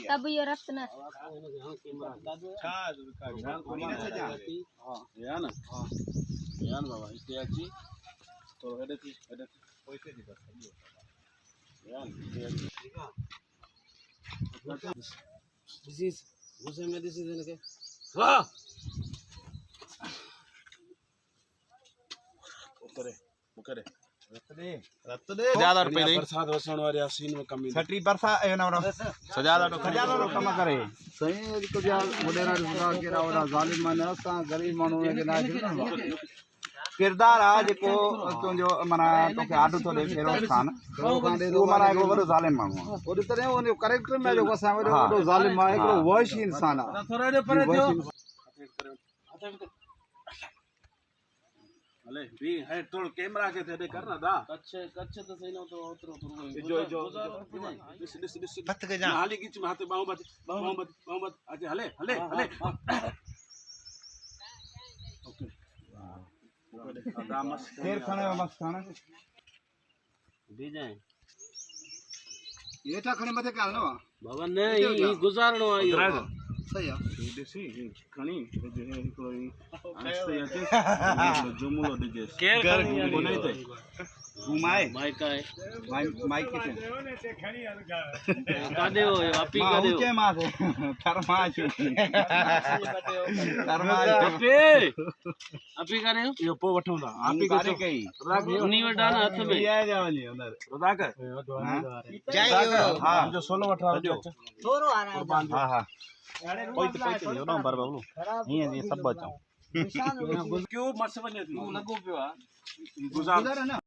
तब ये रफ्त ना बाबा इतने अच्छी तो हेडे थी पैसे दी बस this is what's the this is okay वाह ओकरे रत दे ज्यादा रुपए नहीं बरसात वसण वाले सीन में कमी छठी बरसात ए ना सजादा तो कम करे सही को जा मोडेरा सुधा के रावरा जालिम माने असा गरीब मानू के ना किरदार आज को तो जो मना तो के आडू तो दे फेरोज खान वो मना को बड़ो जालिम मानू और तरह वो कैरेक्टर में जो असा वो जालिम मा एक वॉइस इंसान है थोड़ा दे पर जो अले भी है थोड़ा कैमरा के थे करना था कच्छ तो सही ना तो उतरो जो बत के जा हाली किच में हाथ बाऊ आज हले ओके दामस शेर खाने में मस्त खाना भी जाए ये टा खणे मथे काल ना बाबा ने ई गुजारणो आयो सही है देसी खणी जे कोई आस्ते आते जुमलो दीजे केर कोने थे घुमाए माइक है माइक के ते खणी कादे हो आपी कादे हो के मा से फरमाश पे आपी करे हो यो पो वठोंदा आपी करे कई उनी वडा ना हाथ में आ जावनी अंदर रदा कर जाए हां जो सोलो वठा जो थोरो आ रहा है हां हां पोइते यो ना बार बाबू ये सब बचाऊं क्यों मत समझ तू लगो पियो गुजार ना